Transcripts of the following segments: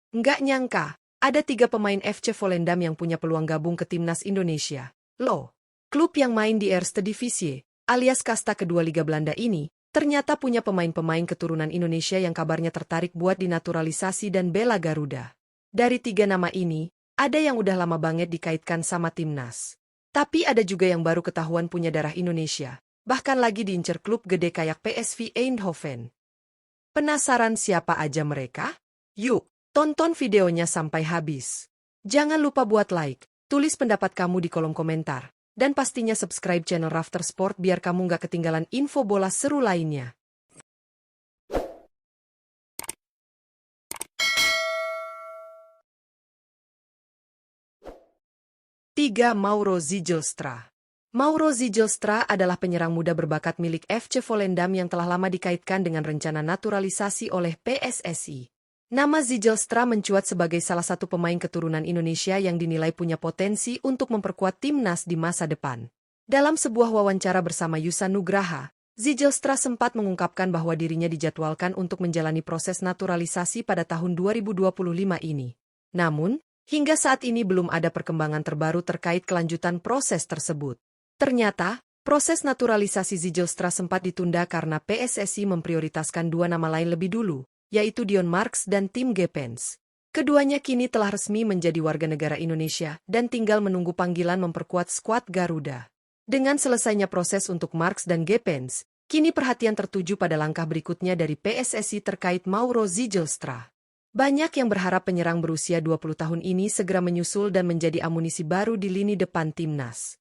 Nggak nyangka, ada 3 pemain FC Volendam yang punya peluang gabung ke timnas Indonesia. Loh, klub yang main di Eerste Divisie, alias kasta kedua Liga Belanda ini, ternyata punya pemain-pemain keturunan Indonesia yang kabarnya tertarik buat dinaturalisasi dan bela Garuda. Dari 3 nama ini, ada yang udah lama banget dikaitkan sama timnas. Tapi ada juga yang baru ketahuan punya darah Indonesia, bahkan lagi diincer klub gede kayak PSV Eindhoven. Penasaran siapa aja mereka? Yuk, tonton videonya sampai habis. Jangan lupa buat like, tulis pendapat kamu di kolom komentar, dan pastinya subscribe channel Rafter Sport biar kamu nggak ketinggalan info bola seru lainnya. Tiga. Mauro Zijlstra. Mauro Zijlstra adalah penyerang muda berbakat milik FC Volendam yang telah lama dikaitkan dengan rencana naturalisasi oleh PSSI. Nama Zijlstra mencuat sebagai salah satu pemain keturunan Indonesia yang dinilai punya potensi untuk memperkuat timnas di masa depan. Dalam sebuah wawancara bersama Yusa Nugraha, Zijlstra sempat mengungkapkan bahwa dirinya dijadwalkan untuk menjalani proses naturalisasi pada tahun 2025 ini. Namun, hingga saat ini belum ada perkembangan terbaru terkait kelanjutan proses tersebut. Ternyata, proses naturalisasi Zijlstra sempat ditunda karena PSSI memprioritaskan 2 nama lain lebih dulu, yaitu Dion Marks dan Tim Gepens. Keduanya kini telah resmi menjadi warga negara Indonesia dan tinggal menunggu panggilan memperkuat skuad Garuda. Dengan selesainya proses untuk Marks dan Gepens, kini perhatian tertuju pada langkah berikutnya dari PSSI terkait Mauro Zijlstra. Banyak yang berharap penyerang berusia 20 tahun ini segera menyusul dan menjadi amunisi baru di lini depan timnas.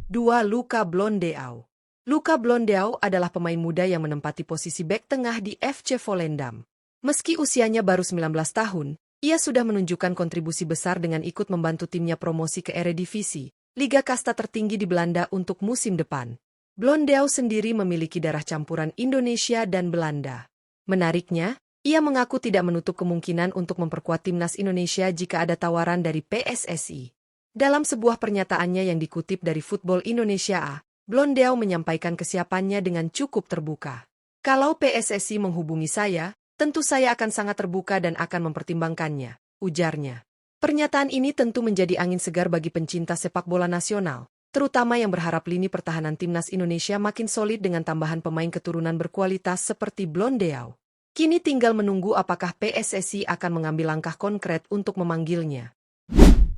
2. Luca Blondeau. Luca Blondeau adalah pemain muda yang menempati posisi bek tengah di FC Volendam. Meski usianya baru 19 tahun, ia sudah menunjukkan kontribusi besar dengan ikut membantu timnya promosi ke Eredivisie, liga kasta tertinggi di Belanda untuk musim depan. Blondeau sendiri memiliki darah campuran Indonesia dan Belanda. Menariknya, ia mengaku tidak menutup kemungkinan untuk memperkuat timnas Indonesia jika ada tawaran dari PSSI. Dalam sebuah pernyataannya yang dikutip dari Football Indonesia, Blondeau menyampaikan kesiapannya dengan cukup terbuka. Kalau PSSI menghubungi saya, tentu saya akan sangat terbuka dan akan mempertimbangkannya, ujarnya. Pernyataan ini tentu menjadi angin segar bagi pencinta sepak bola nasional, terutama yang berharap lini pertahanan timnas Indonesia makin solid dengan tambahan pemain keturunan berkualitas seperti Blondeau. Kini tinggal menunggu apakah PSSI akan mengambil langkah konkret untuk memanggilnya.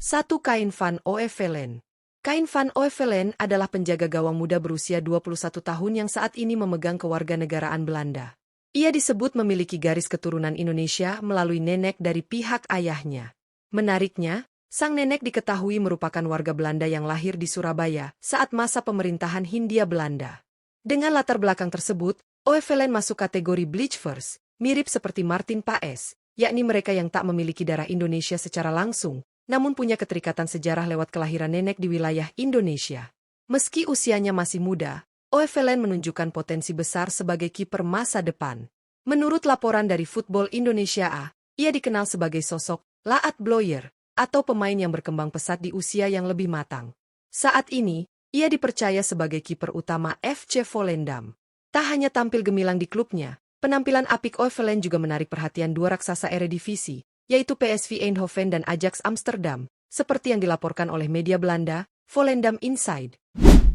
1. Kain van Oevelen. Kain van Oevelen adalah penjaga gawang muda berusia 21 tahun yang saat ini memegang kewarganegaraan Belanda. Ia disebut memiliki garis keturunan Indonesia melalui nenek dari pihak ayahnya. Menariknya, sang nenek diketahui merupakan warga Belanda yang lahir di Surabaya saat masa pemerintahan Hindia Belanda. Dengan latar belakang tersebut, Oevelen masuk kategori Bleachers, mirip seperti Martin Paes, yakni mereka yang tak memiliki darah Indonesia secara langsung, namun punya keterikatan sejarah lewat kelahiran nenek di wilayah Indonesia. Meski usianya masih muda, Oevelen menunjukkan potensi besar sebagai kiper masa depan. Menurut laporan dari Football Indonesia, ia dikenal sebagai sosok laat bloyer, atau pemain yang berkembang pesat di usia yang lebih matang. Saat ini, ia dipercaya sebagai kiper utama FC Volendam. Tak hanya tampil gemilang di klubnya, penampilan apik Oevelen juga menarik perhatian 2 raksasa Eredivisie, yaitu PSV Eindhoven dan Ajax Amsterdam, seperti yang dilaporkan oleh media Belanda, Volendam Inside.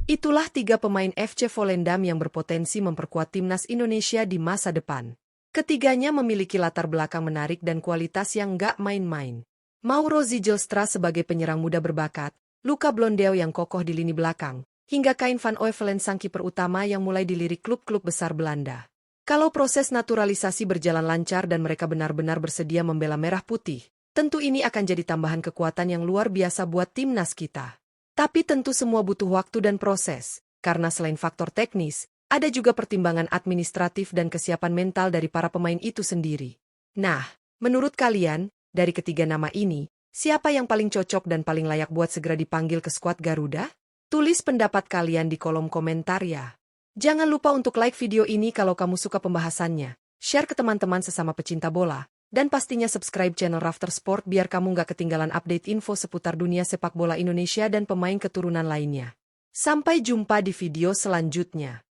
Itulah 3 pemain FC Volendam yang berpotensi memperkuat timnas Indonesia di masa depan. Ketiganya memiliki latar belakang menarik dan kualitas yang nggak main-main. Mauro Zijlstra sebagai penyerang muda berbakat, Luca Blondeau yang kokoh di lini belakang, hingga Kain van Oevelen sang kiper utama yang mulai dilirik klub-klub besar Belanda. Kalau proses naturalisasi berjalan lancar dan mereka benar-benar bersedia membela merah putih, tentu ini akan jadi tambahan kekuatan yang luar biasa buat timnas kita. Tapi tentu semua butuh waktu dan proses, karena selain faktor teknis, ada juga pertimbangan administratif dan kesiapan mental dari para pemain itu sendiri. Nah, menurut kalian, dari ketiga nama ini, siapa yang paling cocok dan paling layak buat segera dipanggil ke skuad Garuda? Tulis pendapat kalian di kolom komentar ya. Jangan lupa untuk like video ini kalau kamu suka pembahasannya, share ke teman-teman sesama pecinta bola, dan pastinya subscribe channel Rafter Sport biar kamu nggak ketinggalan update info seputar dunia sepak bola Indonesia dan pemain keturunan lainnya. Sampai jumpa di video selanjutnya.